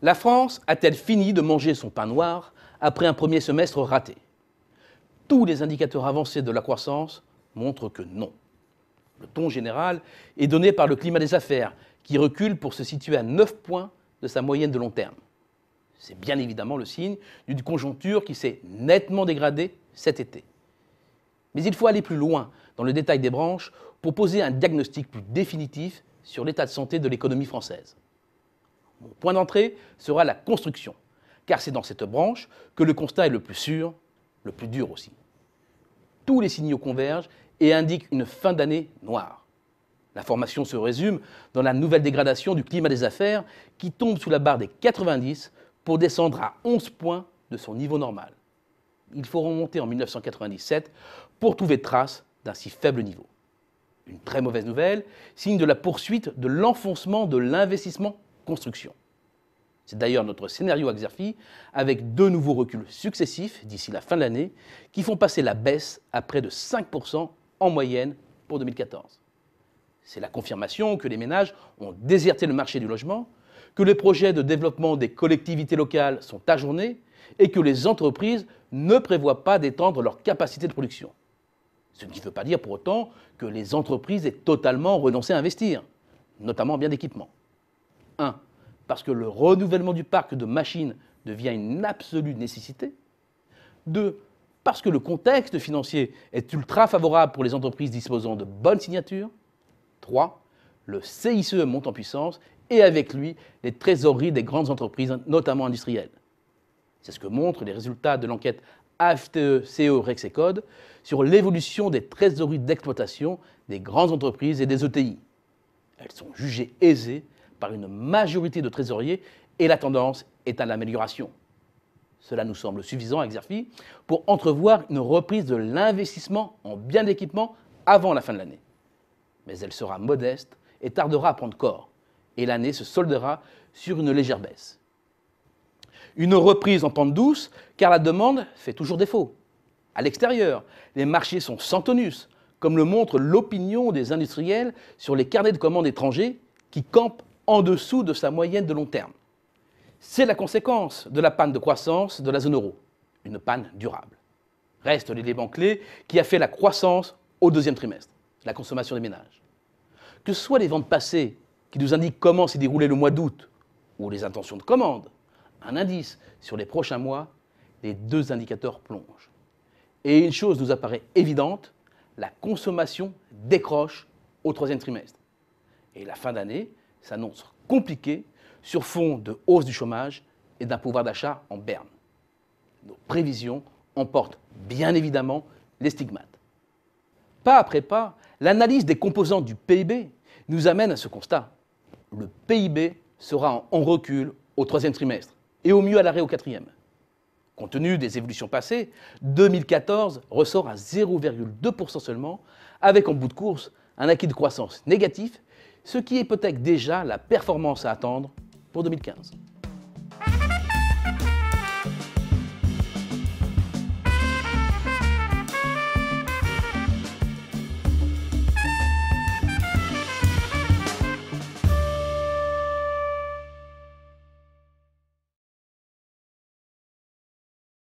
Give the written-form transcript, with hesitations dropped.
La France a-t-elle fini de manger son pain noir après un premier semestre raté? Tous les indicateurs avancés de la croissance montrent que non. Le ton général est donné par le climat des affaires, qui recule pour se situer à 9 points de sa moyenne de long terme. C'est bien évidemment le signe d'une conjoncture qui s'est nettement dégradée cet été. Mais il faut aller plus loin dans le détail des branches pour poser un diagnostic plus définitif sur l'état de santé de l'économie française. Mon point d'entrée sera la construction, car c'est dans cette branche que le constat est le plus sûr, le plus dur aussi. Tous les signaux convergent et indiquent une fin d'année noire. L'information se résume dans la nouvelle dégradation du climat des affaires qui tombe sous la barre des 90 pour descendre à 11 points de son niveau normal. Il faut remonter en 1997 pour trouver trace d'un si faible niveau. Une très mauvaise nouvelle, signe de la poursuite de l'enfoncement de l'investissement construction. C'est d'ailleurs notre scénario à Xerfi, avec 2 nouveaux reculs successifs d'ici la fin de l'année, qui font passer la baisse à près de 5% en moyenne pour 2014. C'est la confirmation que les ménages ont déserté le marché du logement, que les projets de développement des collectivités locales sont ajournés et que les entreprises ne prévoient pas d'étendre leur capacité de production. Ce qui ne veut pas dire pour autant que les entreprises aient totalement renoncé à investir, notamment en biens d'équipement. 1. Parce que le renouvellement du parc de machines devient une absolue nécessité. 2. Parce que le contexte financier est ultra favorable pour les entreprises disposant de bonnes signatures. 3. Le CICE monte en puissance et avec lui les trésoreries des grandes entreprises, notamment industrielles. C'est ce que montrent les résultats de l'enquête AFTE-CE Rexecode sur l'évolution des trésoreries d'exploitation des grandes entreprises et des ETI. Elles sont jugées aisées par une majorité de trésoriers et la tendance est à l'amélioration. Cela nous semble suffisant à Xerfi pour entrevoir une reprise de l'investissement en biens d'équipement avant la fin de l'année. Mais elle sera modeste et tardera à prendre corps, et l'année se soldera sur une légère baisse. Une reprise en pente douce, car la demande fait toujours défaut. À l'extérieur, les marchés sont sans tonus, comme le montre l'opinion des industriels sur les carnets de commandes étrangers qui campent en dessous de sa moyenne de long terme. C'est la conséquence de la panne de croissance de la zone euro, une panne durable. Reste l'élément clé qui a fait la croissance au 2e trimestre, la consommation des ménages. Que ce soit les ventes passées qui nous indiquent comment s'est déroulé le mois d'août ou les intentions de commande, un indice sur les prochains mois, les 2 indicateurs plongent. Et une chose nous apparaît évidente, la consommation décroche au 3e trimestre. Et la fin d'année s'annonce compliquée sur fond de hausse du chômage et d'un pouvoir d'achat en berne. Nos prévisions en portent bien évidemment les stigmates. Pas après pas, l'analyse des composants du PIB nous amène à ce constat. Le PIB sera en recul au 3e trimestre et au mieux à l'arrêt au 4e. Compte tenu des évolutions passées, 2014 ressort à 0,2% seulement, avec en bout de course un acquis de croissance négatif, ce qui hypothèque déjà la performance à attendre pour 2015.